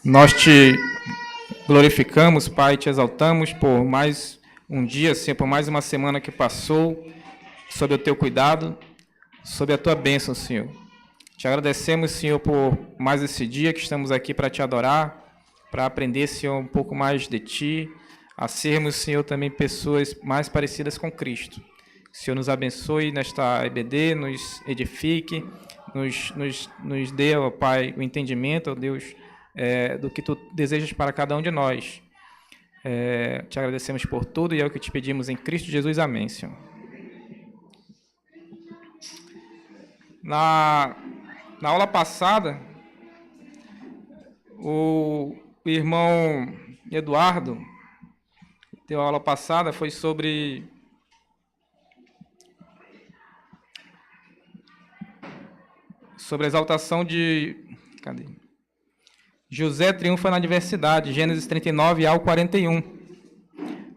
Nós te glorificamos, Pai, te exaltamos por mais um dia, Senhor, por mais uma semana que passou, sob o teu cuidado, sob a tua bênção, Senhor. Te agradecemos, Senhor, por mais esse dia que estamos aqui para te adorar, para aprender, Senhor, um pouco mais de ti, a sermos, Senhor, também pessoas mais parecidas com Cristo. Que o Senhor nos abençoe nesta EBD, nos edifique, nos dê, ó Pai, o entendimento, ó Deus, do que Tu desejas para cada um de nós. Te agradecemos por tudo e é o que te pedimos em Cristo Jesus. Amém, Senhor. Na aula passada, o irmão Eduardo deu a aula passada, foi sobre a exaltação de... Cadê? José triunfa na adversidade, Gênesis 39 ao 41.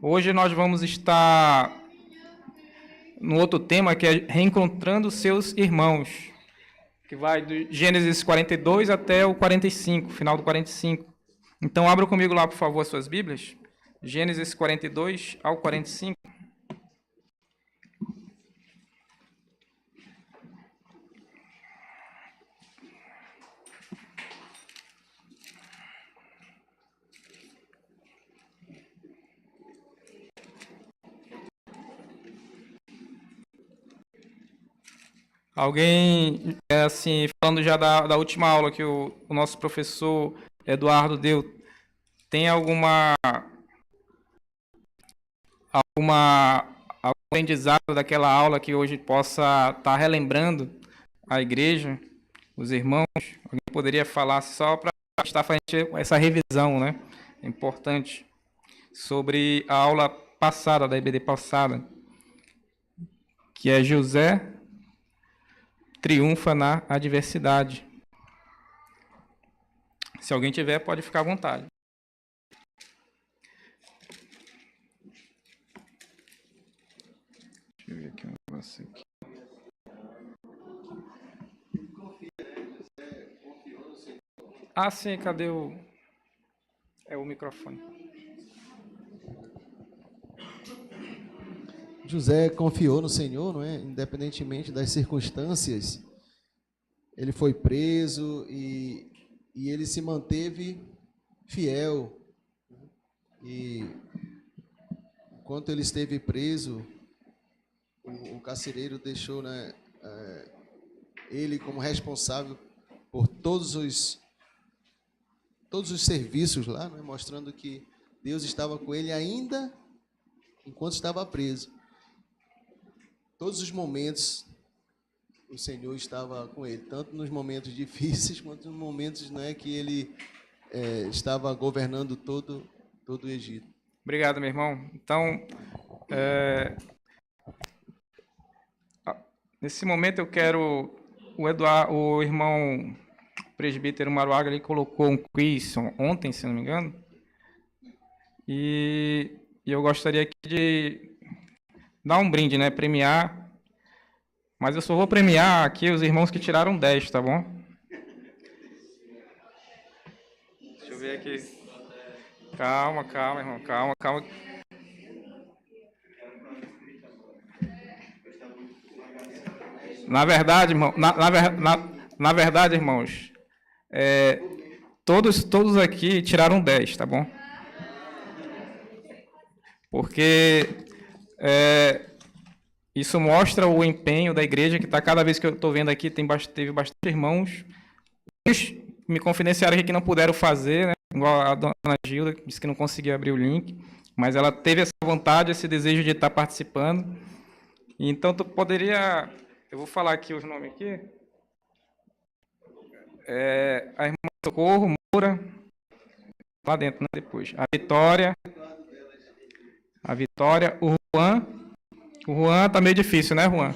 Hoje nós vamos estar no outro tema, que é reencontrando seus irmãos, que vai do Gênesis 42 até o 45, final do 45. Então, abra comigo lá, por favor, as suas Bíblias. Gênesis 42 ao 45. Alguém, assim, falando já da última aula que o nosso professor Eduardo deu, tem algum aprendizado daquela aula que hoje possa estar relembrando a igreja, os irmãos? Alguém poderia falar só para estar fazendo essa revisão, né? É importante, sobre a aula passada, da EBD passada, que é José triunfa na adversidade. Se alguém tiver, pode ficar à vontade. Deixa eu ver aqui um negócio aqui. Ah, sim, cadê o microfone? José confiou no Senhor, não é? Independentemente das circunstâncias, ele foi preso e ele se manteve fiel. E enquanto ele esteve preso, o carcereiro deixou, né, ele como responsável por todos os serviços lá, né, mostrando que Deus estava com ele ainda enquanto estava preso. Todos os momentos o Senhor estava com ele, tanto nos momentos difíceis quanto nos momentos, né, que ele estava governando todo o Egito. Obrigado, meu irmão. Então, nesse momento eu quero... O irmão presbítero Maruaga, ele colocou um quiz ontem, se não me engano, e eu gostaria aqui de dar um brinde, né, premiar, mas eu só vou premiar aqui os irmãos que tiraram 10, tá bom? Deixa eu ver aqui. Calma, irmão, calma. Na verdade, irmão, na verdade, irmãos, todos aqui tiraram 10, tá bom? Porque isso mostra o empenho da igreja, que está cada vez que eu estou vendo aqui, teve bastante irmãos. Uns me confidenciaram aqui que não puderam fazer, né? Igual a dona Gilda, disse que não conseguia abrir o link, mas ela teve essa vontade, esse desejo de estar participando. Então, tu poderia... Eu vou falar aqui os nomes aqui. A irmã Socorro Moura, lá dentro, né, depois. A Vitória, o Juan está meio difícil, né, Juan?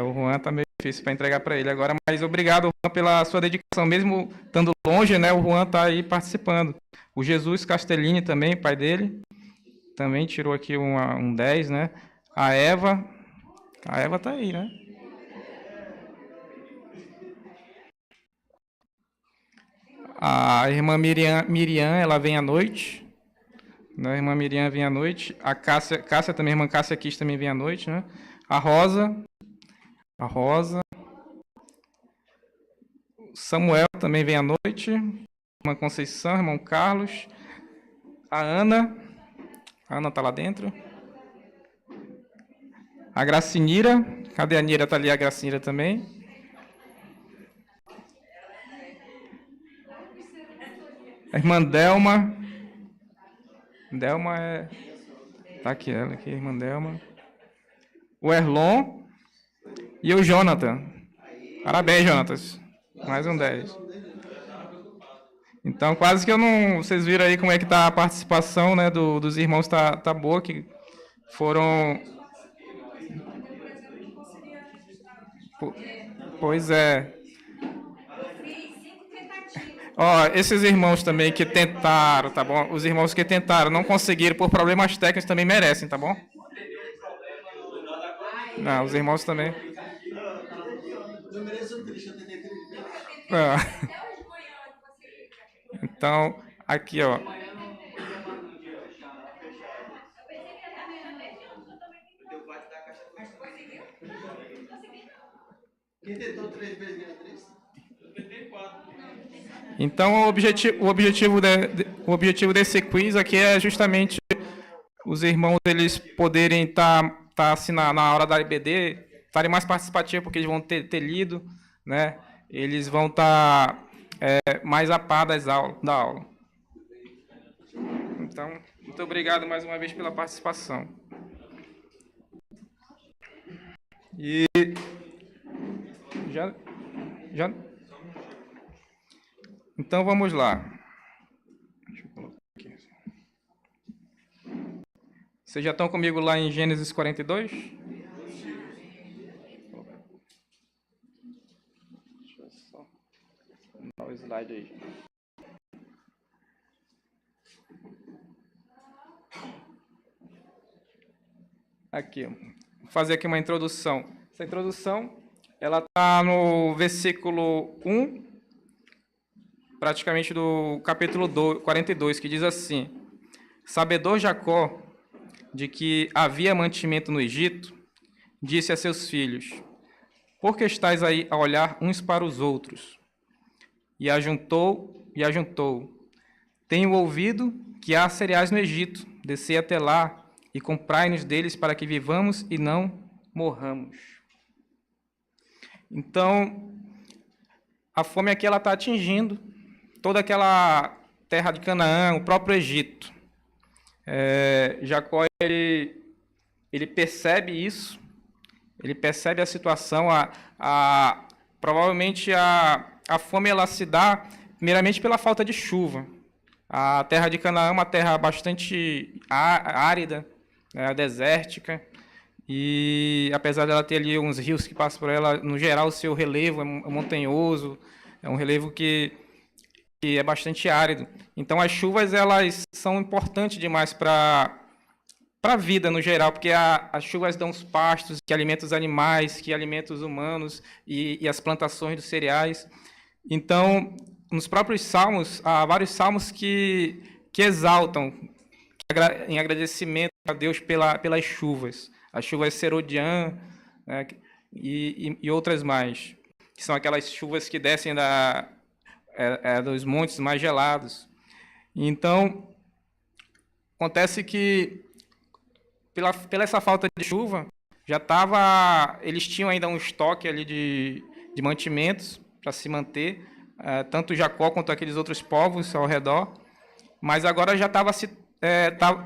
O Juan está meio difícil para entregar para ele agora, mas obrigado, Juan, pela sua dedicação. Mesmo estando longe, né, o Juan está aí participando. O Jesus Castellini também, pai dele, também tirou aqui um 10, né? A Eva está aí, né? A irmã Miriam, ela vem à noite. Né? A irmã Miriam vem à noite. A Cássia também, a irmã Cássia Kiss também vem à noite. Né? A Rosa. Samuel também vem à noite. Irmã Conceição, irmão Carlos. A Ana está lá dentro. A Gracinira. Cadê a Nira? Está ali a Gracinira também. A irmã Delma. Delma tá aqui, ela aqui, a irmã Delma. O Erlon. E o Jonathan. Parabéns, Jonatas. Mais um 10. Então, quase que eu não... Vocês viram aí como é que está a participação, né, dos irmãos, tá boa, que foram... Pois é. Ó, esses irmãos também que tentaram, tá bom? Os irmãos que tentaram, não conseguiram por problemas técnicos também merecem, tá bom? Não, os irmãos também. Então, aqui, ó. Quem tentou 3 vezes ganha 3? Eu tentei 4. Então, o objetivo desse quiz aqui é justamente os irmãos eles poderem estar assim, na hora da IBD, estarem mais participativos, porque eles vão ter lido, né? Eles vão estar mais a par da aula. Então, muito obrigado mais uma vez pela participação. E já então vamos lá. Deixa eu colocar aqui. Vocês já estão comigo lá em Gênesis 42? Deixa eu só dar o slide aí. Aqui, vou fazer aqui uma introdução. Essa introdução, ela está no versículo 1, praticamente do capítulo 42, que diz assim: Sabedor Jacó de que havia mantimento no Egito, disse a seus filhos: Por que estáis aí a olhar uns para os outros? E ajuntou. Tenho ouvido que há cereais no Egito, descei até lá e comprai-nos deles para que vivamos e não morramos. Então, a fome aqui ela está atingindo toda aquela terra de Canaã, o próprio Egito. Jacó ele percebe isso, ele percebe a situação, provavelmente a fome ela se dá primeiramente pela falta de chuva. A terra de Canaã é uma terra bastante árida, desértica, e apesar dela ter ali uns rios que passam por ela, no geral o seu relevo é montanhoso, é um relevo que é bastante árido. Então as chuvas elas são importantes demais para a vida no geral, porque as chuvas dão os pastos que alimentam os animais, que alimentam os humanos e as plantações dos cereais. Então, nos próprios salmos, há vários salmos que exaltam em agradecimento a Deus pelas chuvas. As chuvas Serodian, né, e outras mais, que são aquelas chuvas que descem dos montes mais gelados. Então, acontece que, pela essa falta de chuva, eles tinham ainda um estoque ali de mantimentos para se manter, tanto Jacó quanto aqueles outros povos ao redor, mas agora já estava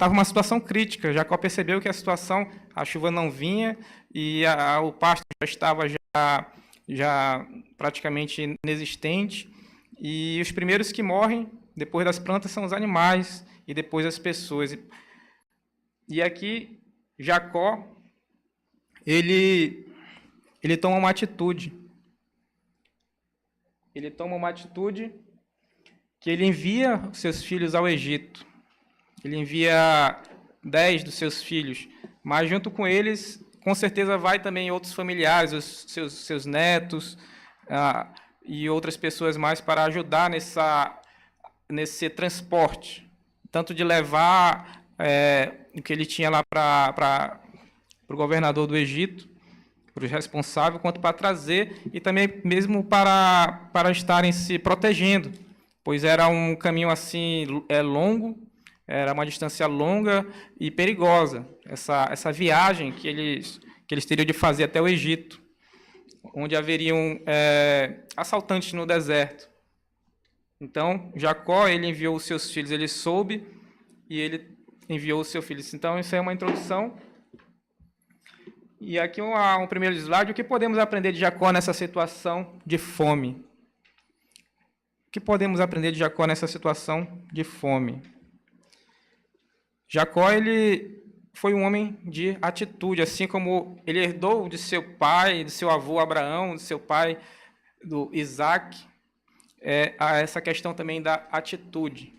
uma situação crítica. Jacó percebeu que a chuva não vinha e o pasto já estava já praticamente inexistente, e os primeiros que morrem depois das plantas são os animais e depois as pessoas. E aqui Jacó ele toma uma atitude. Ele toma uma atitude que ele envia seus filhos ao Egito. Ele envia 10 dos seus filhos, mas junto com eles, com certeza, vai também outros familiares, seus netos e outras pessoas mais para ajudar nesse transporte, tanto de levar o que ele tinha lá para o governador do Egito, para os responsáveis, quanto para trazer e também mesmo para estarem se protegendo, pois era um caminho assim longo, era uma distância longa e perigosa, essa viagem que eles teriam de fazer até o Egito, onde haveriam assaltantes no deserto. Então, Jacó, ele enviou os seus filhos, ele soube e ele enviou os seus filhos. Então, isso é uma introdução. E aqui um primeiro slide, o que podemos aprender de Jacó nessa situação de fome? O que podemos aprender de Jacó nessa situação de fome? Jacó, ele foi um homem de atitude, assim como ele herdou de seu pai, de seu avô Abraão, de seu pai, do Isaac, essa questão também da atitude.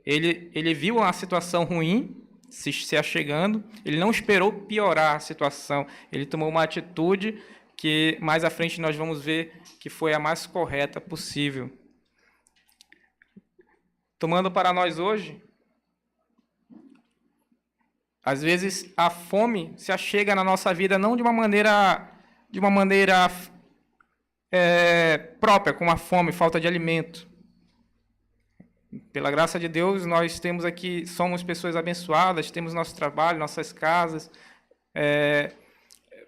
Ele viu uma situação ruim se achegando, ele não esperou piorar a situação, ele tomou uma atitude que mais à frente nós vamos ver que foi a mais correta possível. Tomando para nós hoje, às vezes a fome se achega na nossa vida não de uma maneira própria, como a fome, falta de alimento. Pela graça de Deus, nós temos aqui, somos pessoas abençoadas, temos nosso trabalho, nossas casas.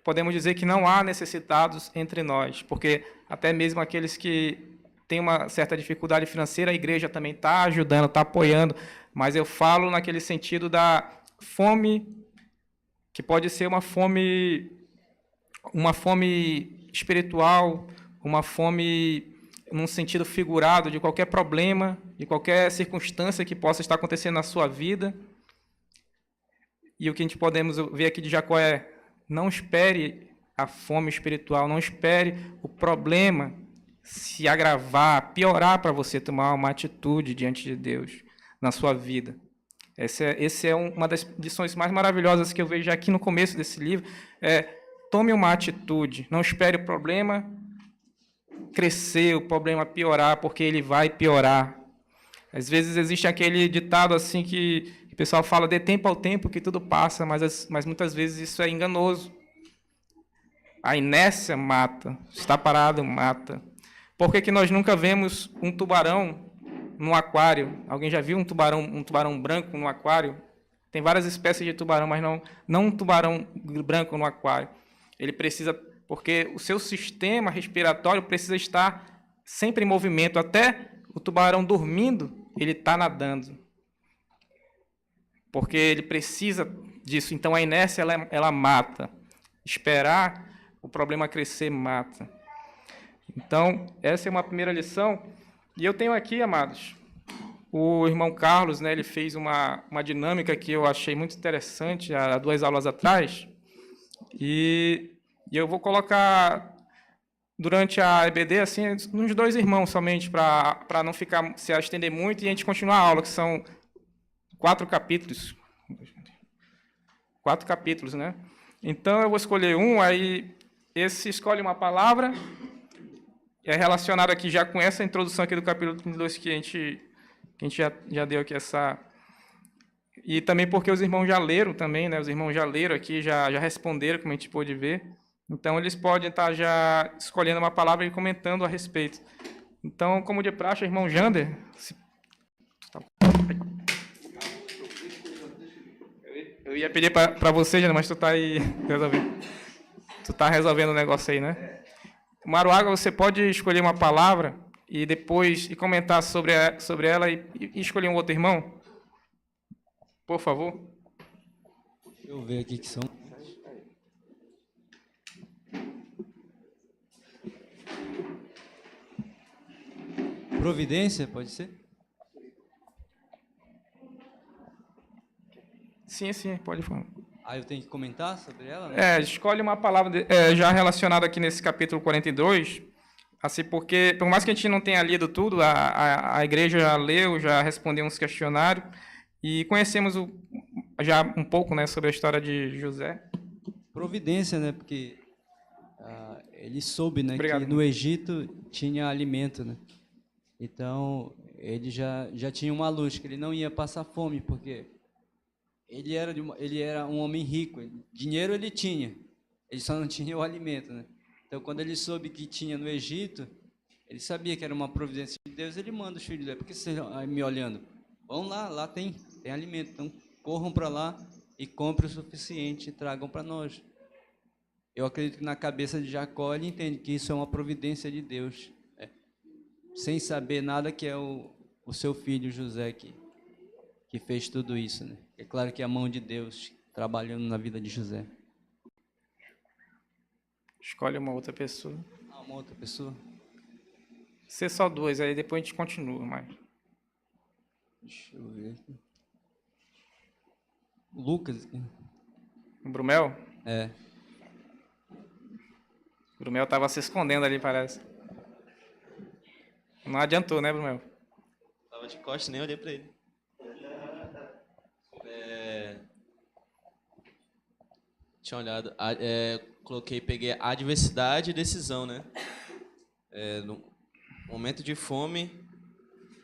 Podemos dizer que não há necessitados entre nós, porque até mesmo aqueles que têm uma certa dificuldade financeira, a igreja também está ajudando, está apoiando, mas eu falo naquele sentido da fome, que pode ser uma fome espiritual, uma fome num sentido figurado de qualquer problema, de qualquer circunstância que possa estar acontecendo na sua vida. E o que a gente podemos ver aqui de Jacó é: não espere a fome espiritual, não espere o problema se agravar, piorar para você tomar uma atitude diante de Deus na sua vida. Essa é uma das lições mais maravilhosas que eu vejo aqui no começo desse livro. Tome uma atitude, não espere o problema crescer, o problema piorar, porque ele vai piorar. Às vezes existe aquele ditado assim que o pessoal fala: dê tempo ao tempo que tudo passa, mas muitas vezes isso é enganoso. A inércia mata, está parado mata. Por que nós nunca vemos um tubarão no aquário? Alguém já viu um tubarão branco no aquário? Tem várias espécies de tubarão, mas não um tubarão branco no aquário. Ele precisa, porque o seu sistema respiratório precisa estar sempre em movimento. Até o tubarão dormindo, ele está nadando. Porque ele precisa disso. Então, a inércia, ela mata. Esperar o problema crescer mata. Então, essa é uma primeira lição. E eu tenho aqui, amados, o irmão Carlos, né, ele fez uma dinâmica que eu achei muito interessante há 2 aulas atrás. E eu vou colocar durante a EBD assim, uns 2 irmãos somente, para não ficar se estender muito e a gente continuar a aula, que são 4 capítulos. 4 capítulos, né? Então, eu vou escolher um, aí esse escolhe uma palavra, é relacionado aqui já com essa introdução aqui do capítulo 32 que a gente já deu aqui essa... E também porque os irmãos já leram também, né? Os irmãos já leram aqui, já responderam, como a gente pôde ver. Então, eles podem estar já escolhendo uma palavra e comentando a respeito. Então, como de praxe, irmão Jander... Eu ia pedir para você, Jander, mas tu está aí resolvendo. Tu está resolvendo o negócio aí, né? Maruaga, você pode escolher uma palavra e depois comentar sobre ela e escolher um outro irmão? Por favor. Deixa eu ver aqui que são. Providência, pode ser? Sim, pode falar. Eu tenho que comentar sobre ela, né? Escolhe uma palavra já relacionada aqui nesse capítulo 42, assim, porque, por mais que a gente não tenha lido tudo, a igreja já leu, já respondeu uns questionários, e conhecemos já um pouco, né, sobre a história de José. Providência, né? Porque ele soube, né, Obrigado. que no Egito tinha alimento, né? Então, ele já tinha uma luz, que ele não ia passar fome, porque ele era um homem rico. Dinheiro ele tinha, ele só não tinha o alimento, né? Então, quando ele soube que tinha no Egito, ele sabia que era uma providência de Deus, ele manda os filhos dele. Por que vocês estão me olhando? Vão lá tem alimento. Então, corram para lá e comprem o suficiente e tragam para nós. Eu acredito que na cabeça de Jacó ele entende que isso é uma providência de Deus, sem saber nada que é o seu filho José que fez tudo isso, né? É claro que é a mão de Deus trabalhando na vida de José. Escolhe uma outra pessoa. Uma outra pessoa? Ser só duas, aí depois a gente continua, mas... Deixa eu ver aqui. Lucas. O Brumel? É. O Brumel estava se escondendo ali, parece. Não adiantou, né, Brumel? Tava de costas, nem olhei pra ele. Tinha olhado. Peguei adversidade e decisão, né? No momento de fome,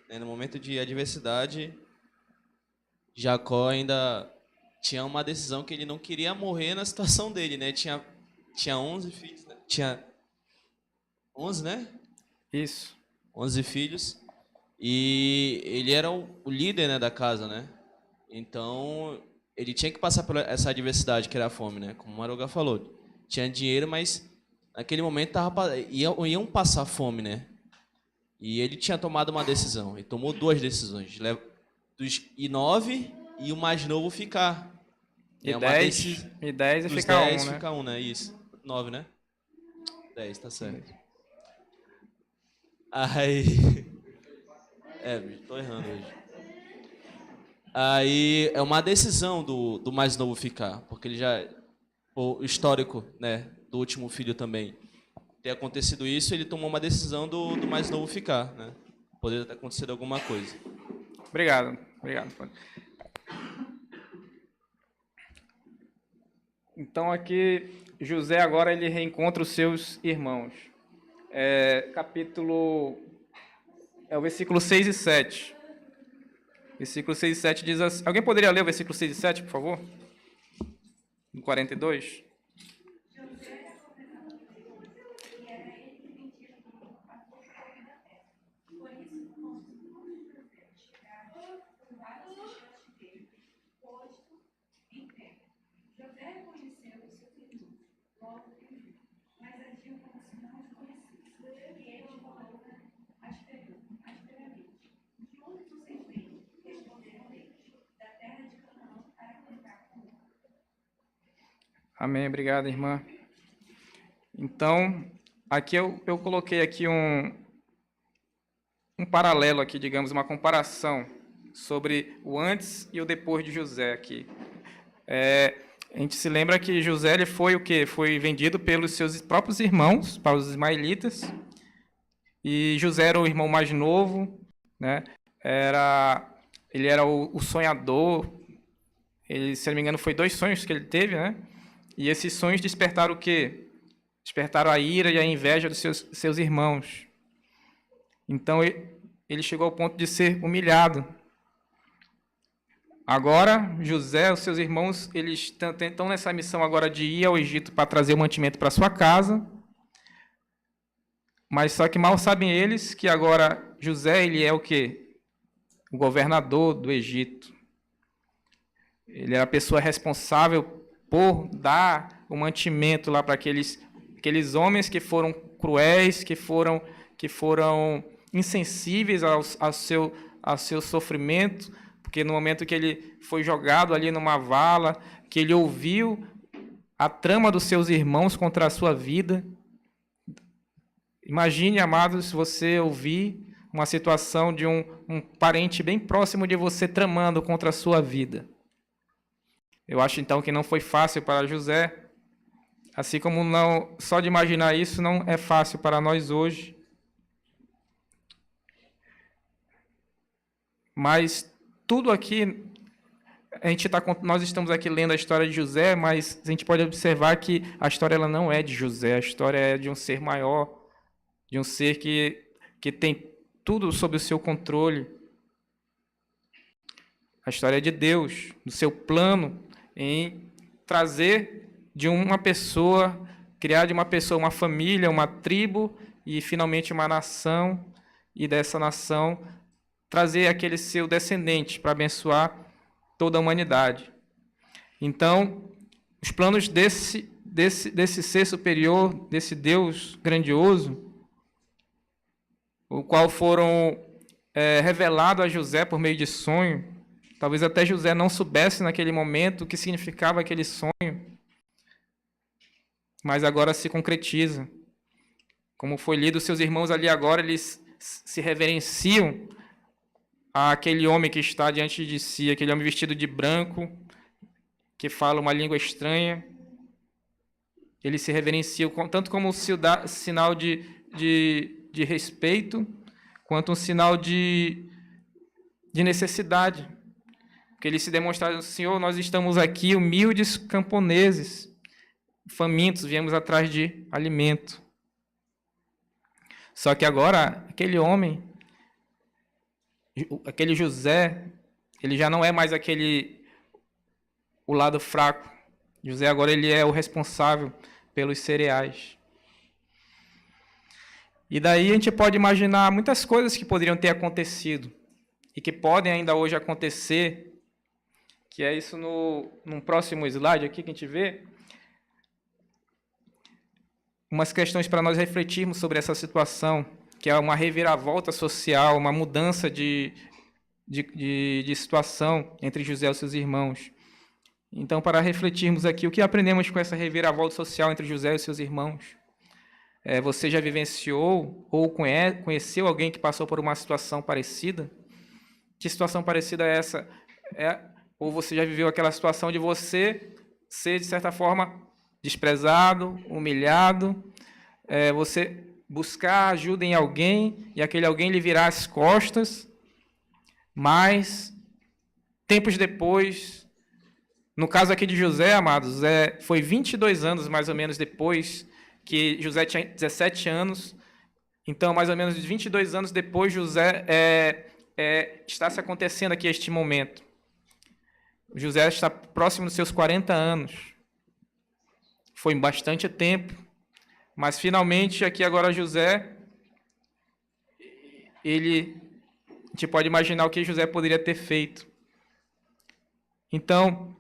no momento de adversidade, Jacó ainda tinha uma decisão que ele não queria morrer na situação dele, né? Tinha 11 filhos, né? Tinha 11, né? Isso. 11 filhos. E ele era o líder, né, da casa, né? Então, ele tinha que passar por essa adversidade que era a fome, né? Como o Maruga falou. Tinha dinheiro, mas naquele momento iam passar fome, né? E ele tinha tomado uma decisão. Ele tomou 2 decisões. E 9 e o mais novo ficar. E 10 e ficar 1, né? Fica 1, né? Isso. 9, né? 10, tá certo. Aí... tô errando hoje. Aí é uma decisão do mais novo ficar, porque ele já... O histórico, né, do último filho também. Ter acontecido isso, ele tomou uma decisão do mais novo ficar, né? Poderia ter acontecido alguma coisa. Obrigado. Então aqui, José agora ele reencontra os seus irmãos. Capítulo... É o versículo 6 e 7. Versículo 6 e 7 diz assim... Alguém poderia ler o versículo 6 e 7, por favor? No 42. Amém, obrigado, irmã. Então, aqui eu coloquei aqui um paralelo aqui, digamos, uma comparação sobre o antes e o depois de José aqui. A gente se lembra que José ele foi o quê? Foi vendido pelos seus próprios irmãos, para os ismaelitas, e José era o irmão mais novo, né? Ele era o sonhador. Ele, se não me engano, foi 2 sonhos que ele teve, né? E esses sonhos despertaram o quê? Despertaram a ira e a inveja dos seus irmãos. Então, ele chegou ao ponto de ser humilhado. Agora, José, os seus irmãos, eles estão nessa missão agora de ir ao Egito para trazer o mantimento para sua casa. Mas só que mal sabem eles que agora José, ele é o quê? O governador do Egito. Ele era a pessoa responsável por dar o mantimento lá para aqueles homens que foram cruéis, que foram insensíveis ao seu sofrimento, porque no momento que ele foi jogado ali numa vala, que ele ouviu a trama dos seus irmãos contra a sua vida. Imagine, amados, você ouvir uma situação de um parente bem próximo de você tramando contra a sua vida. Eu acho, então, que não foi fácil para José, assim como não, só de imaginar isso não é fácil para nós hoje. Mas tudo aqui, nós estamos aqui lendo a história de José, mas a gente pode observar que a história ela não é de José, a história é de um ser maior, de um ser que tem tudo sob o seu controle. A história de Deus, do seu plano em trazer de uma pessoa, criar de uma pessoa uma família, uma tribo e finalmente uma nação, e dessa nação trazer aquele seu descendente para abençoar toda a humanidade. Então, os planos desse ser superior, desse Deus grandioso, o qual foram revelados a José por meio de sonho. Talvez até José não soubesse naquele momento o que significava aquele sonho, mas agora se concretiza. Como foi lido, seus irmãos ali agora, eles se reverenciam àquele homem que está diante de si, aquele homem vestido de branco, que fala uma língua estranha. Eles se reverenciam tanto como um sinal de respeito, quanto um sinal de necessidade. Porque eles se demonstraram: Senhor, nós estamos aqui humildes camponeses, famintos, viemos atrás de alimento. Só que agora, aquele homem, aquele José, ele já não é mais o lado fraco. José agora ele é o responsável pelos cereais. E daí a gente pode imaginar muitas coisas que poderiam ter acontecido e que podem ainda hoje acontecer, que é isso num próximo slide aqui que a gente vê. Umas questões para nós refletirmos sobre essa situação, que é uma reviravolta social, uma mudança de situação entre José e os seus irmãos. Então, para refletirmos aqui, o que aprendemos com essa reviravolta social entre José e os seus irmãos? Você já vivenciou ou conheceu alguém que passou por uma situação parecida? Que situação parecida é essa? Ou você já viveu aquela situação de você ser, de certa forma, desprezado, humilhado, você buscar ajuda em alguém e aquele alguém lhe virar as costas, mas tempos depois, no caso aqui de José, amados, foi 22 anos mais ou menos depois que José tinha 17 anos, então mais ou menos 22 anos depois José está se acontecendo aqui este momento. José está próximo dos seus 40 anos. Foi bastante tempo, mas finalmente aqui agora José, a gente pode imaginar o que José poderia ter feito. Então,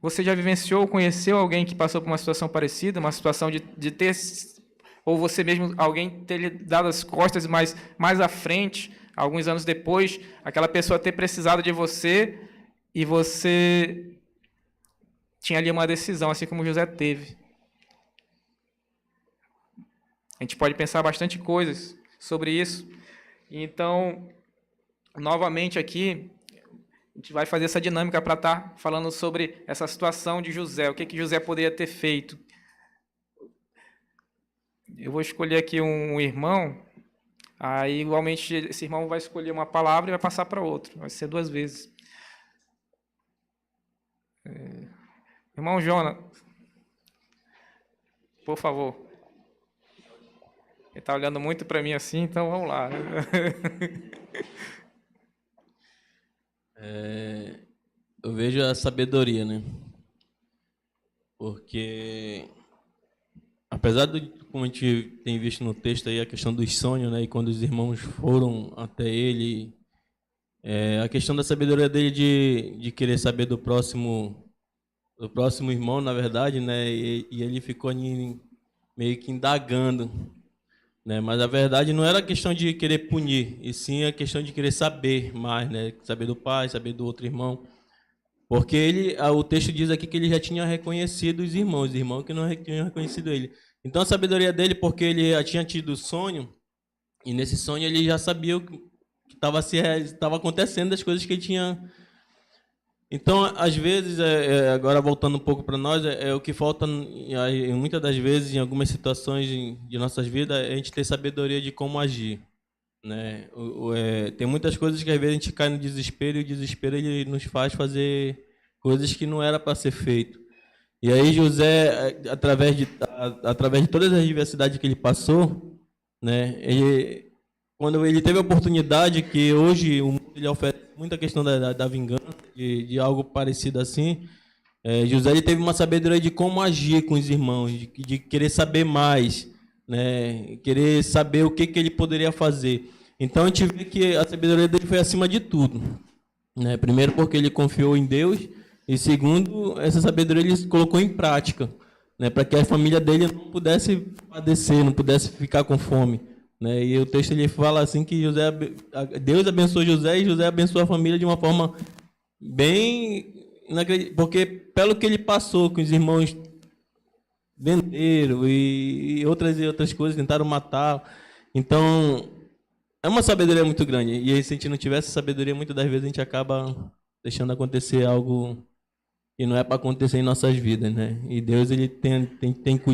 você já vivenciou, conheceu alguém que passou por uma situação parecida, uma situação de ter, ou você mesmo, alguém ter lhe dado as costas, mas mais à frente, alguns anos depois, aquela pessoa ter precisado de você e você tinha ali uma decisão, assim como José teve. A gente pode pensar bastante coisas sobre isso. Então, novamente aqui, a gente vai fazer essa dinâmica para estar falando sobre essa situação de José. O que José poderia ter feito? Eu vou escolher aqui um irmão, aí igualmente esse irmão vai escolher uma palavra e vai passar para outro. Vai ser 2 vezes. Irmão Jonas, por favor. Ele está olhando muito para mim assim, então vamos lá. Eu vejo a sabedoria, né? Porque, apesar de, como a gente tem visto no texto aí, a questão dos sonhos, né? E quando os irmãos foram até ele, a questão da sabedoria dele de querer saber do próximo irmão, na verdade, né? E ele ficou ali meio que indagando, né? Mas a verdade não era a questão de querer punir, e sim a questão de querer saber mais, né? Saber do pai, saber do outro irmão. Porque o texto diz aqui que ele já tinha reconhecido os irmãos que não tinham reconhecido ele. Então a sabedoria dele, porque ele já tinha tido sonho, e nesse sonho ele já sabia o que estava acontecendo, das coisas que ele tinha. Então, às vezes, agora voltando um pouco para nós, o que falta, muitas das vezes, em algumas situações de nossas vidas, é a gente ter sabedoria de como agir, né? Tem muitas coisas que às vezes a gente cai no desespero, e o desespero ele nos faz fazer coisas que não era para ser feito. E aí José, através de todas as adversidades que ele passou, né, quando ele teve a oportunidade, que hoje o mundo ele oferece muita questão da vingança, de algo parecido assim, José ele teve uma sabedoria de como agir com os irmãos, de querer saber mais, né? Querer saber o que ele poderia fazer. Então a gente vê que a sabedoria dele foi acima de tudo, né? Primeiro porque ele confiou em Deus, e segundo, essa sabedoria ele colocou em prática, né? Para que a família dele não pudesse padecer, não pudesse ficar com fome, né? E o texto ele fala assim que Deus abençoou José e José abençoou a família de uma forma bem inacreditável, porque pelo que ele passou com os irmãos venderam e outras coisas, tentaram matar. Então, é uma sabedoria muito grande. E aí, se a gente não tivesse sabedoria, muitas das vezes a gente acaba deixando acontecer algo que não é para acontecer em nossas vidas, né? E Deus ele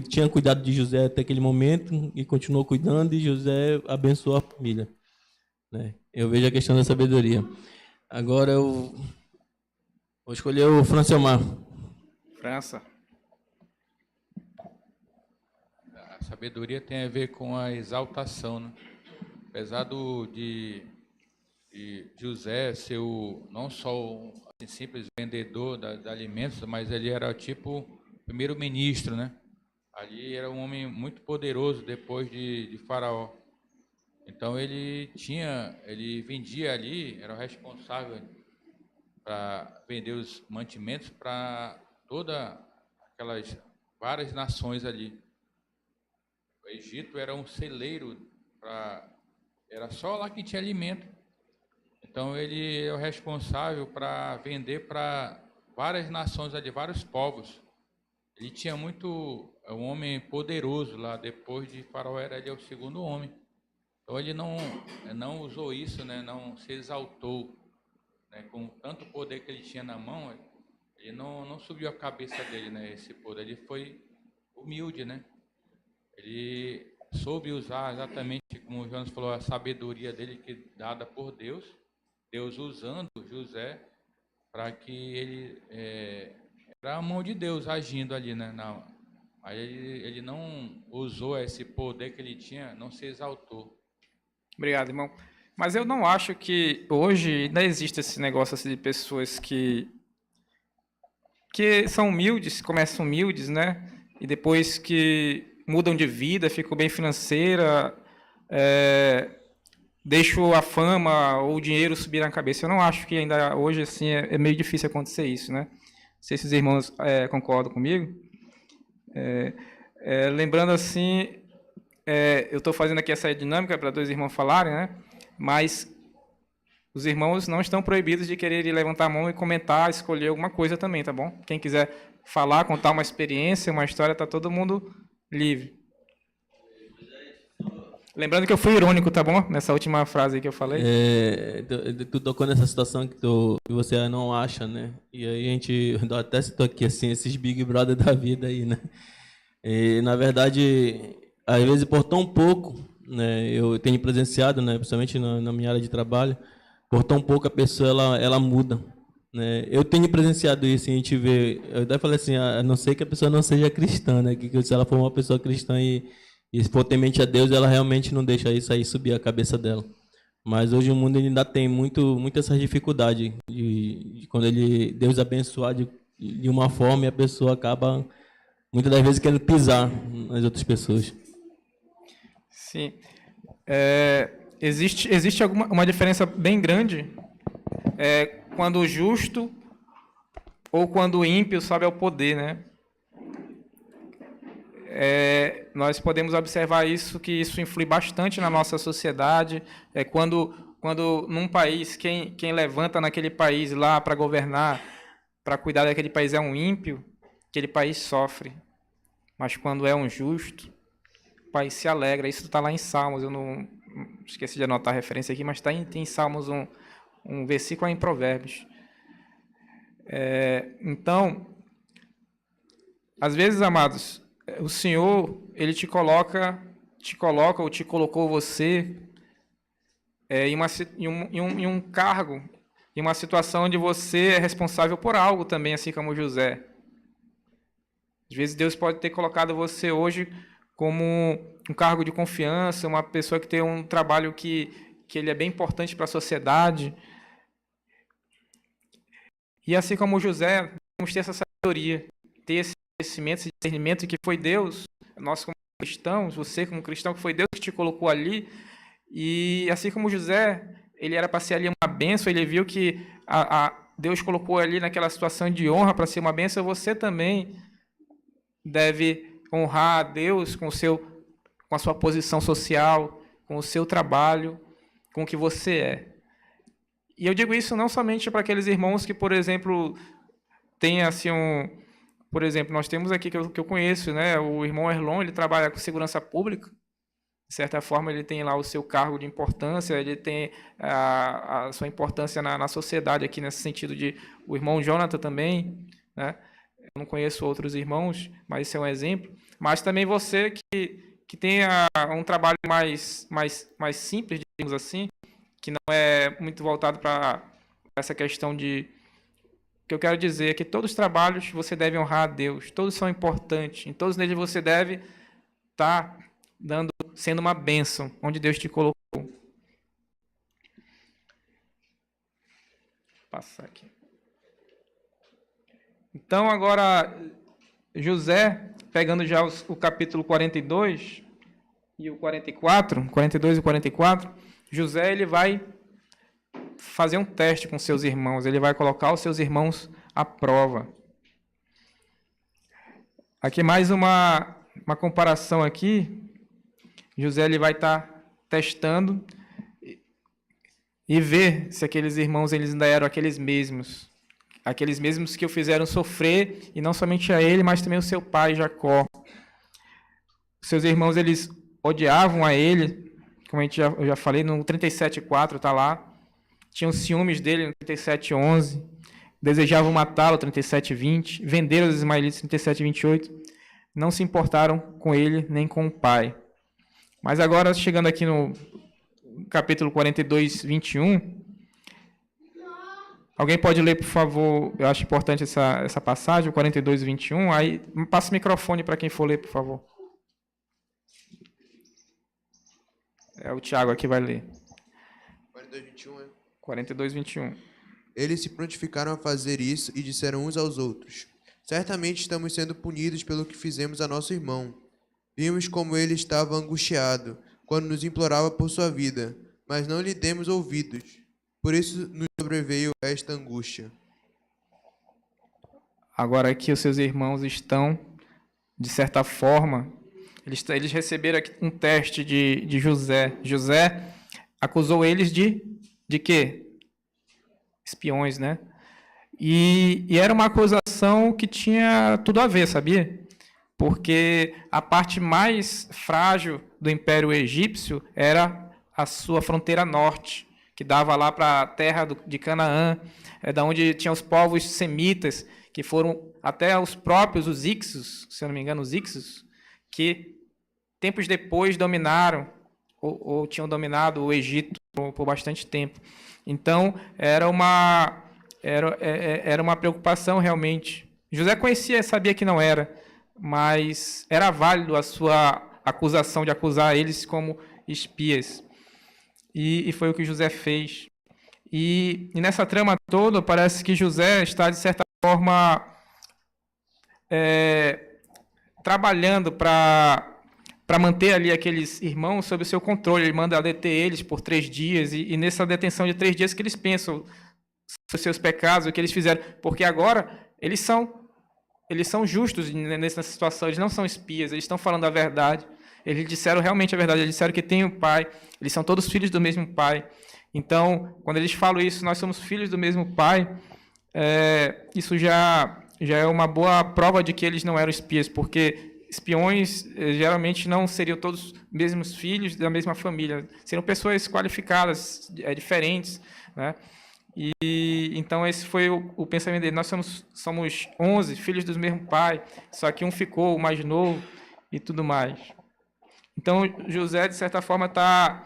tinha cuidado de José até aquele momento e continuou cuidando, e José abençoou a família, né? Eu vejo a questão da sabedoria. Agora eu vou escolher o Franciomar. França. A sabedoria tem a ver com a exaltação, né? Apesar de José ser não só um simples vendedor de alimentos, mas ele era tipo primeiro-ministro, né? Ali era um homem muito poderoso depois de Faraó. Então ele vendia ali, era o responsável para vender os mantimentos para todas aquelas várias nações ali. O Egito era um celeiro, era só lá que tinha alimento. Então ele é o responsável para vender para várias nações ali, vários povos. Ele tinha um homem poderoso lá, depois de Faraó ele é o segundo homem. Então ele não usou isso, né, não se exaltou, né, com tanto poder que ele tinha na mão, ele não subiu a cabeça dele, né, esse poder, ele foi humilde, né? Ele soube usar exatamente, como o Jonas falou, a sabedoria dele que dada por Deus usando José para que ele era a mão de Deus agindo ali, né? Mas ele não usou esse poder que ele tinha, não se exaltou. Obrigado, irmão. Mas eu não acho que hoje ainda existe esse negócio assim, de pessoas que são humildes, começam humildes, né? E depois que mudam de vida, ficam bem financeira, deixam a fama ou o dinheiro subir na cabeça. Eu não acho que ainda hoje assim é meio difícil acontecer isso, né? Não sei se os irmãos concordam comigo. Lembrando assim, eu estou fazendo aqui essa dinâmica para dois irmãos falarem, né? Mas os irmãos não estão proibidos de querer levantar a mão e comentar, escolher alguma coisa também, tá bom? Quem quiser falar, contar uma experiência, uma história, tá todo mundo livre. Lembrando que eu fui irônico, tá bom? Nessa última frase aí que eu falei. Tu tocou nessa situação que você não acha, né? E aí eu até citou aqui, assim, esses Big Brother da vida aí, né? E, na verdade, às vezes por tão pouco, né? Eu tenho presenciado, né? Principalmente na minha área de trabalho, por tão pouco a pessoa, ela muda, né? Eu tenho presenciado isso, e a gente vê, eu até falei assim, a não ser que a pessoa não seja cristã, né? Que se ela for uma pessoa cristã e se for temente a Deus, ela realmente não deixa isso aí subir a cabeça dela. Mas hoje o mundo ainda tem muito essa dificuldade de quando Deus abençoar de uma forma, e a pessoa acaba, muitas das vezes, querendo pisar nas outras pessoas. Sim. Existe uma diferença bem grande quando o justo ou quando o ímpio sobe ao poder, né? Nós podemos observar que isso influi bastante na nossa sociedade. Quando num país, quem levanta naquele país lá para governar, para cuidar daquele país é um ímpio, aquele país sofre. Mas quando é um justo, o país se alegra. Isso está lá em Salmos, eu não esqueci de anotar a referência aqui, mas está em Salmos, um versículo em Provérbios. Então, às vezes, amados, o Senhor, ele te coloca ou te colocou você em um cargo, em uma situação onde você é responsável por algo também, assim como José. Às vezes Deus pode ter colocado você hoje como um cargo de confiança, uma pessoa que tem um trabalho que ele é bem importante para a sociedade. E assim como José, vamos ter essa sabedoria, ter esse conhecimento, esse discernimento que foi Deus, nós como cristãos, você como cristão, que foi Deus que te colocou ali. E assim como José, ele era para ser ali uma bênção, ele viu que Deus colocou ali naquela situação de honra para ser uma bênção, você também deve honrar a Deus com a sua posição social, com o seu trabalho, com o que você é. E eu digo isso não somente para aqueles irmãos que, por exemplo, têm assim por exemplo, nós temos aqui que eu conheço, né, o irmão Erlon, ele trabalha com segurança pública. De certa forma, ele tem lá o seu cargo de importância, ele tem a sua importância na sociedade aqui nesse sentido de o irmão Jonathan também, né? Eu não conheço outros irmãos, mas esse é um exemplo. Mas também você que tem um trabalho mais simples, digamos assim, que não é muito voltado para essa questão de... O que eu quero dizer é que todos os trabalhos você deve honrar a Deus, todos são importantes, em todos eles você deve estar sendo uma bênção, onde Deus te colocou. Vou passar aqui. Então, agora, José, pegando já o capítulo 42 e o 44, 42 e 44, José ele vai fazer um teste com seus irmãos, ele vai colocar os seus irmãos à prova. Aqui mais uma comparação aqui. José ele vai estar testando e ver se aqueles irmãos eles ainda eram aqueles mesmos que o fizeram sofrer, e não somente a ele, mas também o seu pai Jacó. Seus irmãos eles odiavam a ele, como eu já falei, no 37:4 está lá. Tinham ciúmes dele no 37:11, desejavam matá-lo, 37:20, venderam os ismaelitas, 37:28, não se importaram com ele nem com o pai. Mas agora, chegando aqui no capítulo 42:21, alguém pode ler, por favor? Eu acho importante essa passagem, o 42:21. Aí, passa o microfone para quem for ler, por favor. É o Tiago aqui vai ler. 42:21, é? 42:21. Eles se prontificaram a fazer isso e disseram uns aos outros: certamente estamos sendo punidos pelo que fizemos a nosso irmão. Vimos como ele estava angustiado quando nos implorava por sua vida, mas não lhe demos ouvidos. Por isso nos sobreveio esta angústia. Agora aqui os seus irmãos estão, de certa forma, eles receberam aqui um teste de José. José acusou eles de quê? Espiões, né? E era uma acusação que tinha tudo a ver, sabia? Porque a parte mais frágil do Império Egípcio era a sua fronteira norte, que dava lá para a terra de Canaã, da onde tinha os povos semitas, que foram até os próprios, os Ixos, se eu não me engano, os Ixos, que tempos depois dominaram, ou tinham dominado o Egito por bastante tempo. Então, era uma preocupação realmente. José conhecia, sabia que não era, mas era válido a sua acusação de acusar eles como espias. E foi o que José fez. E nessa trama toda, parece que José está, de certa forma, trabalhando para manter ali aqueles irmãos sob o seu controle. Ele manda deter eles por 3 dias, e nessa detenção de 3 dias que eles pensam sobre os seus pecados, o que eles fizeram. Porque agora eles são justos nessa situação, eles não são espias, eles estão falando a verdade. Eles disseram realmente a verdade, eles disseram que tem um pai, eles são todos filhos do mesmo pai. Então, quando eles falam isso, nós somos filhos do mesmo pai, isso já é uma boa prova de que eles não eram espias, porque espiões geralmente não seriam todos mesmos filhos da mesma família, seriam pessoas qualificadas, diferentes, né? E então esse foi o pensamento dele. Nós somos 11 filhos do mesmo pai, só que um ficou, o mais novo, e tudo mais. Então José, de certa forma, está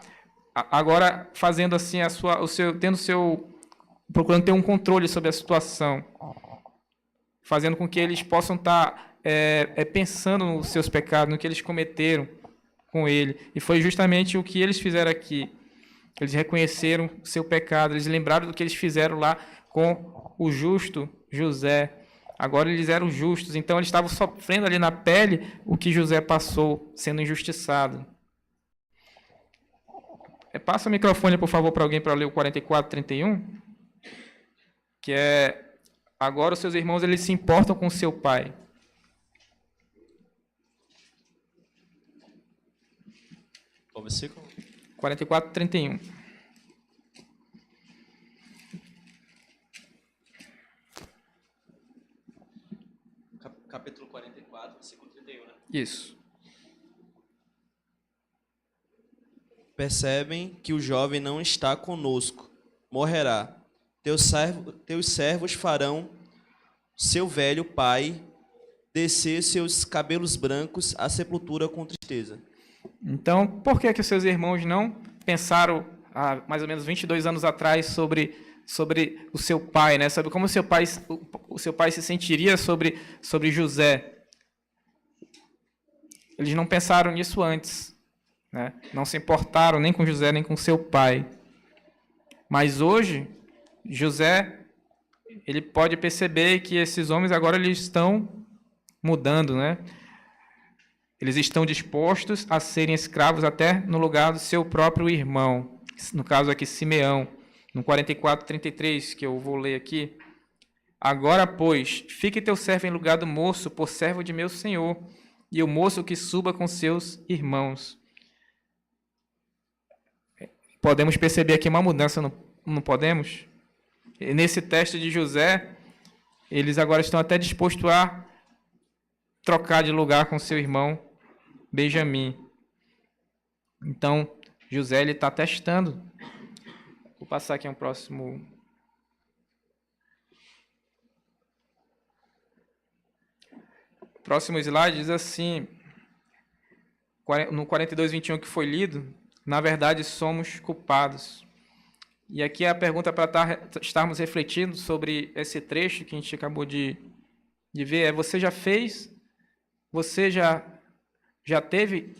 agora fazendo assim procurando ter um controle sobre a situação, fazendo com que eles possam estar pensando nos seus pecados, no que eles cometeram com ele. E foi justamente o que eles fizeram aqui. Eles reconheceram o seu pecado, eles lembraram do que eles fizeram lá com o justo José. Agora eles eram justos, então eles estavam sofrendo ali na pele o que José passou, sendo injustiçado. Passa o microfone, por favor, para alguém para ler o 44:31, que é: agora os seus irmãos eles se importam com seu pai. Qual versículo? 44:31. Capítulo 44, versículo 31, né? Isso. Percebem que o jovem não está conosco, morrerá. Teus servos farão seu velho pai descer seus cabelos brancos à sepultura com tristeza. Então, por que os seus irmãos não pensaram há mais ou menos 22 anos atrás sobre o seu pai, né? Sobre como o seu pai se sentiria sobre José? Eles não pensaram nisso antes, né? Não se importaram nem com José nem com seu pai. Mas hoje, José, ele pode perceber que esses homens agora eles estão mudando, né? Eles estão dispostos a serem escravos até no lugar do seu próprio irmão. No caso aqui, Simeão, no 44:33, que eu vou ler aqui. Agora, pois, fique teu servo em lugar do moço, por servo de meu senhor, e o moço que suba com seus irmãos. Podemos perceber aqui uma mudança, não podemos? E nesse teste de José, eles agora estão até dispostos a trocar de lugar com seu irmão Benjamim. Então, José está testando. Vou passar aqui um próximo. Próximo slide diz assim, no 42:21 que foi lido, na verdade somos culpados. E aqui a pergunta para estarmos refletindo sobre esse trecho que a gente acabou de ver é: você já fez? Você já teve?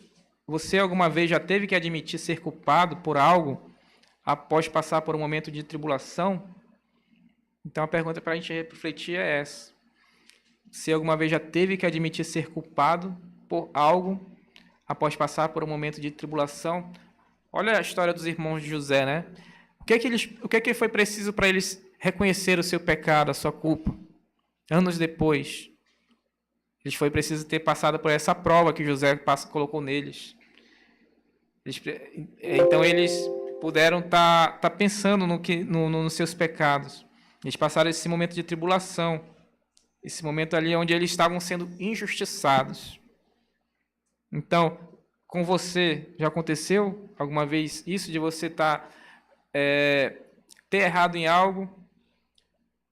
Você alguma vez já teve que admitir ser culpado por algo após passar por um momento de tribulação? Então a pergunta para a gente refletir é essa: você alguma vez já teve que admitir ser culpado por algo após passar por um momento de tribulação? Olha a história dos irmãos de José, né? O que foi preciso para eles reconhecer o seu pecado, a sua culpa? Anos depois, eles foi preciso ter passado por essa prova que José colocou neles. Então eles puderam estar pensando nos seus pecados. Eles passaram esse momento de tribulação, esse momento ali onde eles estavam sendo injustiçados. Então, com você, já aconteceu alguma vez isso de você ter errado em algo,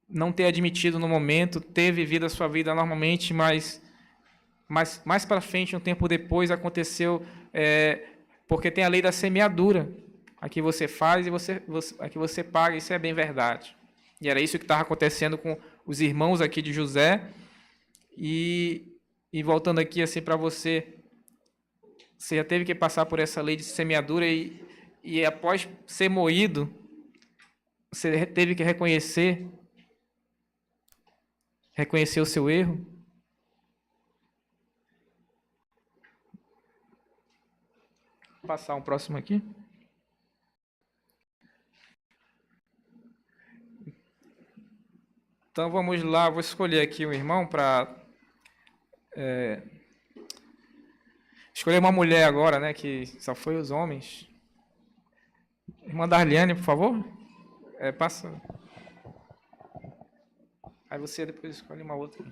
não ter admitido no momento, ter vivido a sua vida normalmente, mas mais para frente, um tempo depois, aconteceu, porque tem a lei da semeadura. Aqui você faz e aqui você paga, isso é bem verdade. E era isso que estava acontecendo com os irmãos aqui de José. E voltando aqui assim para você já teve que passar por essa lei de semeadura e após ser moído, você teve que reconhecer o seu erro. Vou passar um próximo aqui. Então vamos lá, vou escolher aqui um irmão para escolher uma mulher agora, né, que só foi os homens. Irmã Darliane, por favor. Passa. Aí você depois escolhe uma outra.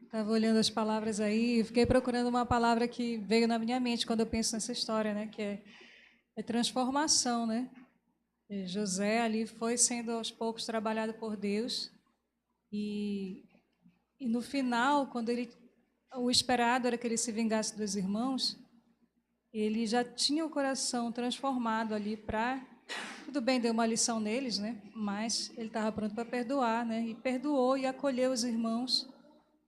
Estava olhando as palavras aí e fiquei procurando uma palavra que veio na minha mente quando eu penso nessa história, né, que é transformação, né? E José ali foi sendo aos poucos trabalhado por Deus e no final, quando o esperado era que ele se vingasse dos irmãos, ele já tinha o coração transformado ali para... Tudo bem, deu uma lição neles, né? Mas ele estava pronto para perdoar, né? E perdoou e acolheu os irmãos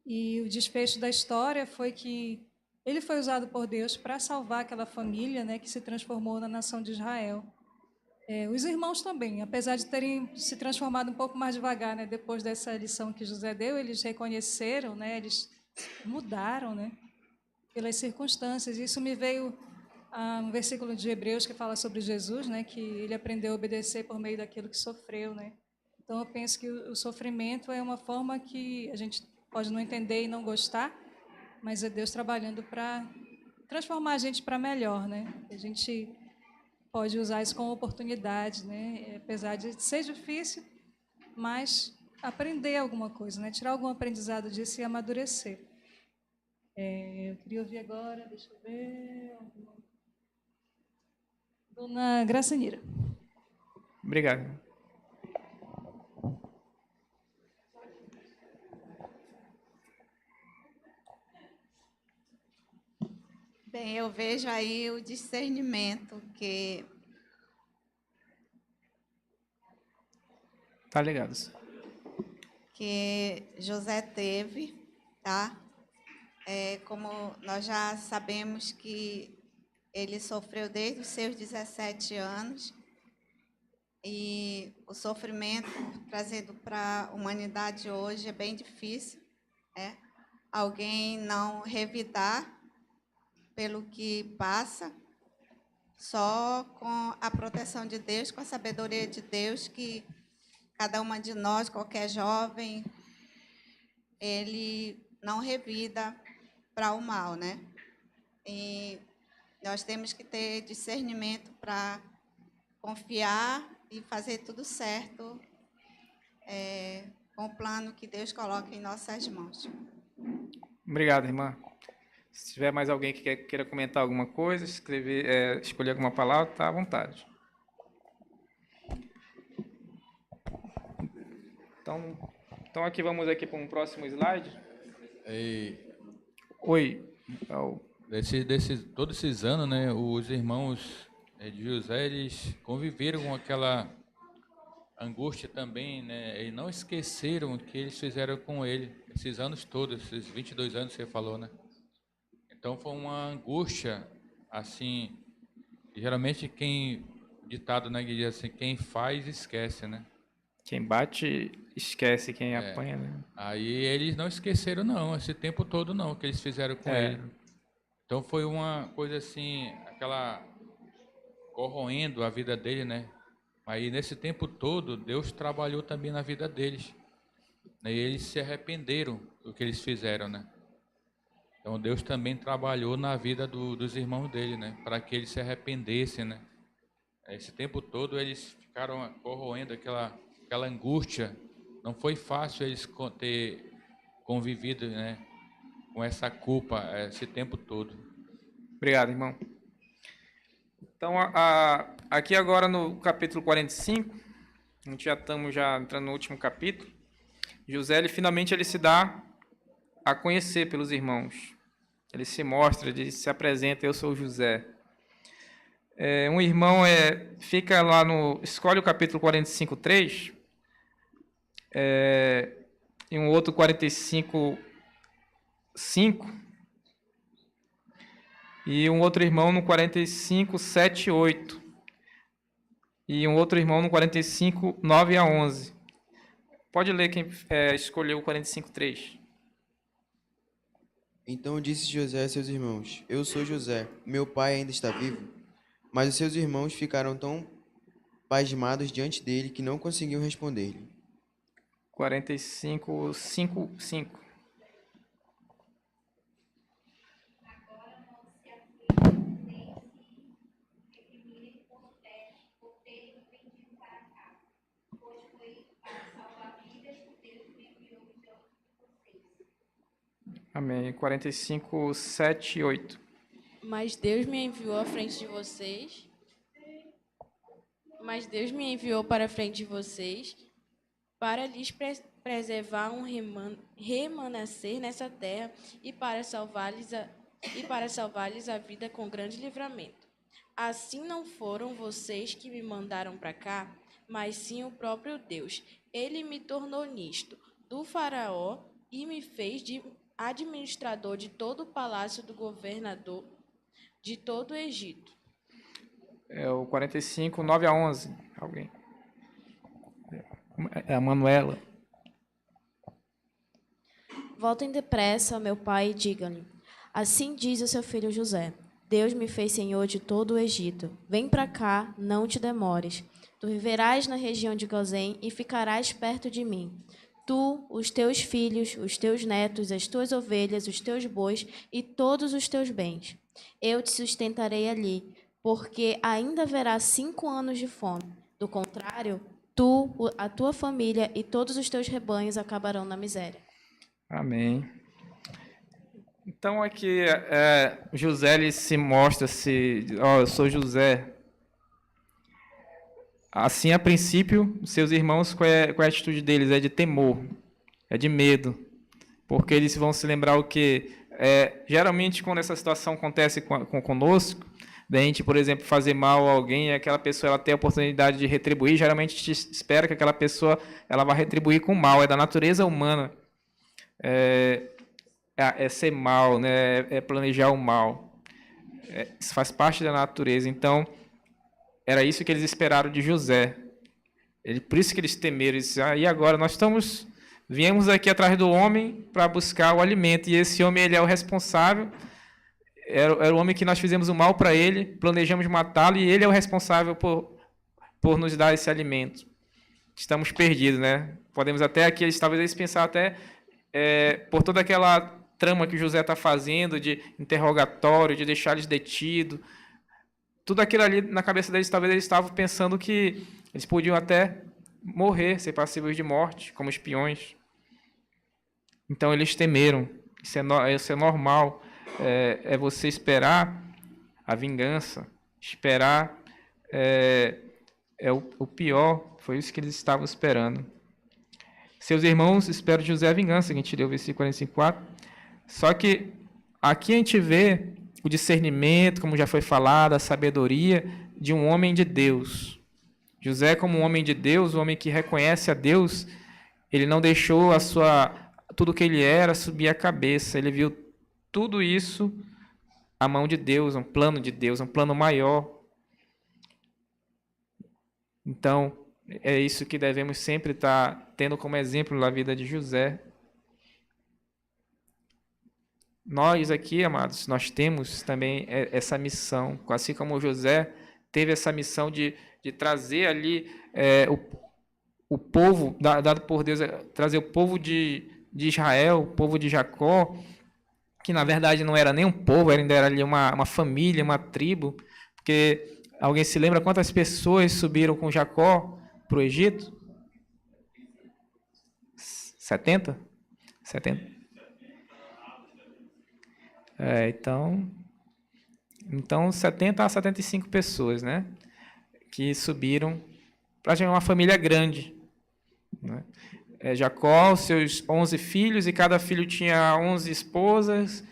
E o desfecho da história foi que ele foi usado por Deus para salvar aquela família, né, que se transformou na nação de Israel. Os irmãos também, apesar de terem se transformado um pouco mais devagar, né, depois dessa lição que José deu, eles reconheceram, né, eles mudaram, né, pelas circunstâncias. Isso me veio a um versículo de Hebreus que fala sobre Jesus, né, que ele aprendeu a obedecer por meio daquilo que sofreu, né. Então eu penso que o sofrimento é uma forma que a gente pode não entender e não gostar, mas é Deus trabalhando para transformar a gente para melhor, né. A gente pode usar isso como oportunidade, né? Apesar de ser difícil, mas aprender alguma coisa, né? Tirar algum aprendizado disso e amadurecer. Eu queria ouvir agora, deixa eu ver. Dona Gracinira. Obrigado. Bem, eu vejo aí o discernimento Tá ligado. que José teve, tá? Como nós já sabemos que ele sofreu desde os seus 17 anos e o sofrimento trazido para a humanidade hoje é bem difícil, né? Alguém não revidar pelo que passa, só com a proteção de Deus, com a sabedoria de Deus, que cada uma de nós, qualquer jovem, ele não revida para o mal, né? E nós temos que ter discernimento para confiar e fazer tudo certo com o plano que Deus coloca em nossas mãos. Obrigado, irmã. Se tiver mais alguém que queira comentar alguma coisa, escolher alguma palavra, está à vontade. Então aqui vamos aqui para um próximo slide. Oi. Todos esses anos, né, os irmãos de José, eles conviveram com aquela angústia também, né? Eles não esqueceram o que eles fizeram com ele, esses anos todos, esses 22 anos que você falou, né? Então foi uma angústia, assim, geralmente ditado, né, que diz assim, quem faz, esquece, né? Quem bate, esquece. Quem apanha, né? Aí eles não esqueceram, não, esse tempo todo, não, o que eles fizeram com ele. Então foi uma coisa assim, aquela corroendo a vida dele, né? Aí nesse tempo todo, Deus trabalhou também na vida deles, né? E eles se arrependeram do que eles fizeram, né? Então Deus também trabalhou na vida dos irmãos dele, né? Para que eles se arrependessem, né? Esse tempo todo eles ficaram corroendo aquela angústia. Não foi fácil eles ter convivido, né, com essa culpa esse tempo todo. Obrigado, irmão. Então, aqui agora no capítulo 45, a gente já estamos entrando no último capítulo. José, finalmente ele se dá a conhecer pelos irmãos. Ele se mostra, ele se apresenta, eu sou José. Um irmão fica lá escolhe o capítulo 45:3, e um outro 45:5, e um outro irmão no 45:7 e 8, e um outro irmão no 45:9 a 11. Pode ler quem escolheu o 45:3. Então disse José a seus irmãos: Eu sou José, meu pai ainda está vivo? Mas os seus irmãos ficaram tão pasmados diante dele que não conseguiam responder-lhe. 45:5. Amém. 45:7 e 8. Mas Deus me enviou à frente de vocês. Mas Deus me enviou para a frente de vocês para lhes preservar um remanescer nessa terra e para salvar-lhes a vida com grande livramento. Assim não foram vocês que me mandaram para cá, mas sim o próprio Deus. Ele me tornou nisto, do faraó, e me fez administrador de todo o palácio do governador de todo o Egito. É o 45, 9 a 11. Alguém? É a Manuela. Voltem depressa, meu pai, e digam-lhe: assim diz o seu filho José: Deus me fez senhor de todo o Egito. Vem para cá, não te demores. Tu viverás na região de Gozém e ficarás perto de mim. Tu, os teus filhos, os teus netos, as tuas ovelhas, os teus bois e todos os teus bens. Eu te sustentarei ali, porque ainda haverá 5 anos de fome. Do contrário, tu, a tua família e todos os teus rebanhos acabarão na miséria. Amém. Então aqui José ele se mostra, eu sou José. Assim, a princípio, seus irmãos, qual é a atitude deles? É de temor, é de medo, porque eles vão se lembrar o que geralmente quando essa situação acontece conosco, da gente, por exemplo, fazer mal a alguém, aquela pessoa ela tem a oportunidade de retribuir, geralmente a gente espera que aquela pessoa ela vai retribuir com mal, é da natureza humana. É ser mal, né? É planejar o mal. Isso faz parte da natureza. Então, era isso que eles esperaram de José. Por isso que eles temeram. Eles disseram, e agora? Viemos aqui atrás do homem para buscar o alimento. E esse homem ele é o responsável. Era o homem que nós fizemos o mal para ele, planejamos matá-lo, e ele é o responsável por nos dar esse alimento. Estamos perdidos, né? Podemos até aqui, talvez eles pensar até... por toda aquela trama que José está fazendo, de interrogatório, de deixar eles detidos, tudo aquilo ali na cabeça deles, talvez eles estavam pensando que eles podiam até morrer, ser passíveis de morte, como espiões. Então eles temeram. Isso é normal. É você esperar a vingança, esperar o pior. Foi isso que eles estavam esperando. Seus irmãos esperam de José a vingança, que a gente leu o versículo 45. Só que aqui a gente vê o discernimento, como já foi falado, a sabedoria de um homem de Deus. José, como um homem de Deus, um homem que reconhece a Deus, ele não deixou tudo que ele era subir a cabeça. Ele viu tudo isso à mão de Deus, um plano de Deus, um plano maior. Então, é isso que devemos sempre estar tendo como exemplo na vida de José. Nós aqui, amados, nós temos também essa missão, assim como José teve essa missão de trazer ali o povo, dado por Deus, trazer o povo de Israel, o povo de Jacó, que na verdade não era nem um povo, ainda era ali uma família, uma tribo, porque alguém se lembra quantas pessoas subiram com Jacó para o Egito? 70? 70? Então 70 a 75 pessoas, né? Que subiram para uma família grande. Né? Jacó, seus 11 filhos, e cada filho tinha 11 esposas,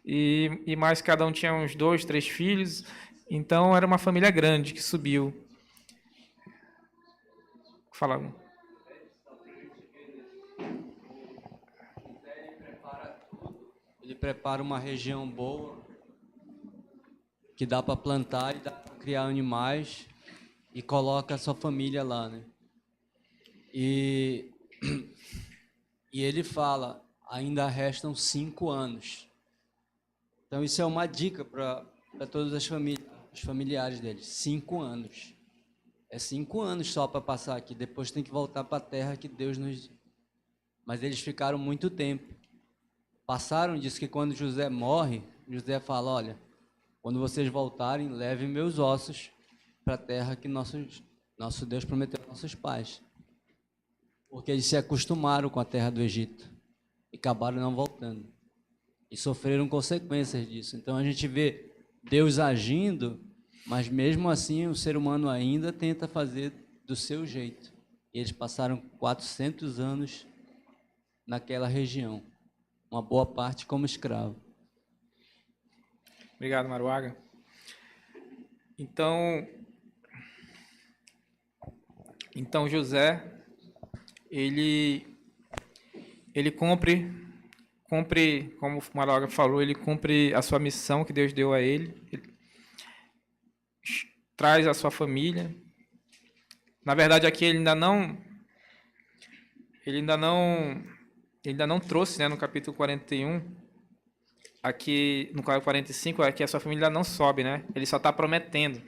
e mais cada um tinha uns 2, 3 filhos. Então era uma família grande que subiu. Fala. Ele prepara uma região boa, que dá para plantar e dá para criar animais, e coloca a sua família lá, né? E ele fala, ainda restam 5 anos. Então isso é uma dica para todas as famílias, os familiares dele. 5 anos. É 5 anos só para passar aqui, depois tem que voltar para a terra que Deus nos... Mas eles ficaram muito tempo. Passaram, diz que quando José morre, José fala, olha, quando vocês voltarem, levem meus ossos para a terra que nosso Deus prometeu aos nossos pais. Porque eles se acostumaram com a terra do Egito e acabaram não voltando. E sofreram consequências disso. Então a gente vê Deus agindo, mas mesmo assim o ser humano ainda tenta fazer do seu jeito. E eles passaram 400 anos naquela região. Uma boa parte como escravo. Obrigado, Maruaga. Então José, ele cumpre cumpre, como o Maroga falou, ele cumpre a sua missão que Deus deu a ele. Ele traz a sua família. Na verdade, aqui ele ainda não trouxe, né, no capítulo 41, aqui no capítulo 45, aqui a sua família não sobe, né? Ele só está prometendo.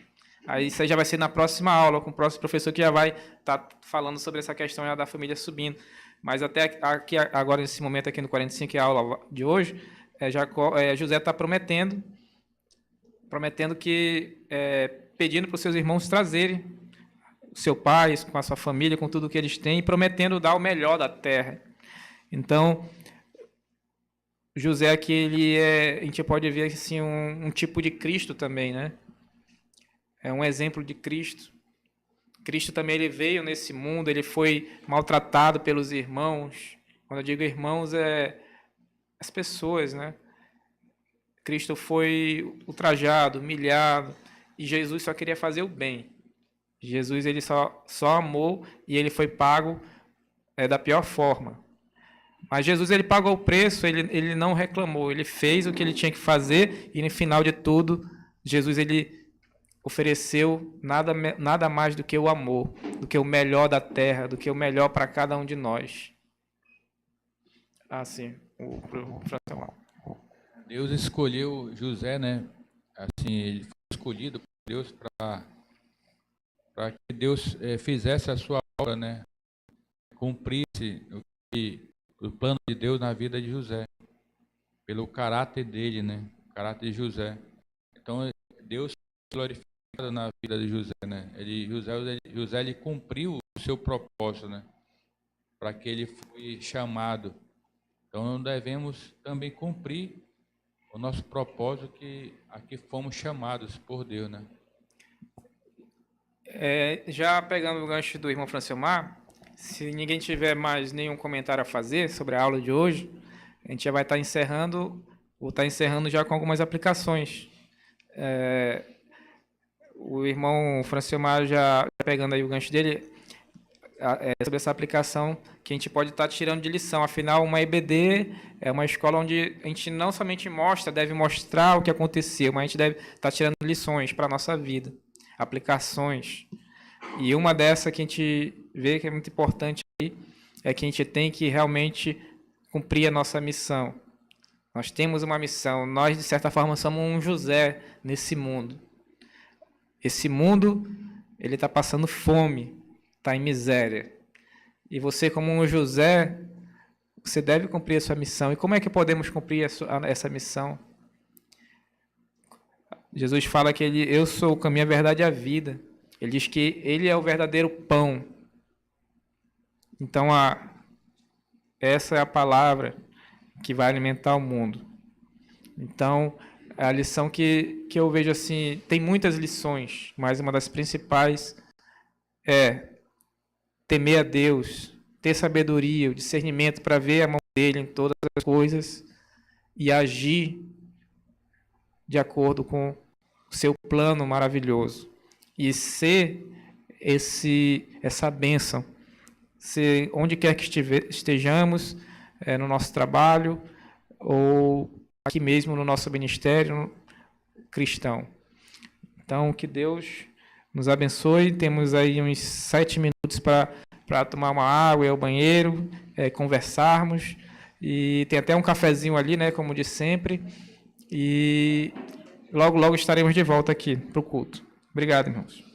Aí isso aí já vai ser na próxima aula, com o próximo professor que já vai estar falando sobre essa questão da família subindo. Mas até aqui, agora, nesse momento aqui no 45, que é a aula de hoje, José está prometendo que, pedindo para os seus irmãos trazerem o seu pai, com a sua família, com tudo que eles têm, e prometendo dar o melhor da terra. Então, José aqui, a gente pode ver assim, um tipo de Cristo também, né? É um exemplo de Cristo. Cristo também ele veio nesse mundo, ele foi maltratado pelos irmãos. Quando eu digo irmãos, as pessoas, né? Cristo foi ultrajado, humilhado, e Jesus só queria fazer o bem. Jesus ele só amou e ele foi pago da pior forma. Mas Jesus ele pagou o preço, ele não reclamou, ele fez o que ele tinha que fazer e no final de tudo, Jesus ele ofereceu nada mais do que o amor, do que o melhor da terra, do que o melhor para cada um de nós. Sim, o Francisco. Deus escolheu José, né? Assim, ele foi escolhido por Deus para que Deus fizesse a sua obra, né? Cumprisse o plano de Deus na vida de José, pelo caráter dele, né? O caráter de José. Então, Deus glorificado na vida de José, né? José ele cumpriu o seu propósito, né? Para que ele foi chamado. Então, devemos também cumprir o nosso propósito que aqui fomos chamados por Deus, né? Já pegando o gancho do irmão Francilmar, se ninguém tiver mais nenhum comentário a fazer sobre a aula de hoje, a gente já vai estar encerrando, ou está encerrando já com algumas aplicações. O irmão Francilmar já pegando aí o gancho dele, sobre essa aplicação que a gente pode estar tirando de lição. Afinal, uma EBD é uma escola onde a gente não somente deve mostrar o que aconteceu, mas a gente deve estar tirando lições para a nossa vida, aplicações. E uma dessa que a gente vê que é muito importante aí, é que a gente tem que realmente cumprir a nossa missão. Nós temos uma missão, nós de certa forma somos um José nesse mundo. Esse mundo, ele está passando fome, está em miséria. E você, como um José, você deve cumprir a sua missão. E como é que podemos cumprir essa missão? Jesus fala que eu sou o caminho, a verdade e a vida. Ele diz que ele é o verdadeiro pão. Então, essa é a palavra que vai alimentar o mundo. Então, a lição que eu vejo assim, tem muitas lições, mas uma das principais é temer a Deus, ter sabedoria, o discernimento para ver a mão dele em todas as coisas e agir de acordo com o seu plano maravilhoso. E ser essa bênção, ser onde quer que estejamos, no nosso trabalho ou aqui mesmo no nosso ministério cristão. Então, que Deus nos abençoe. Temos aí uns 7 minutos para tomar uma água, ir ao banheiro, conversarmos. E tem até um cafezinho ali, né, como de sempre. E logo estaremos de volta aqui para o culto. Obrigado, irmãos.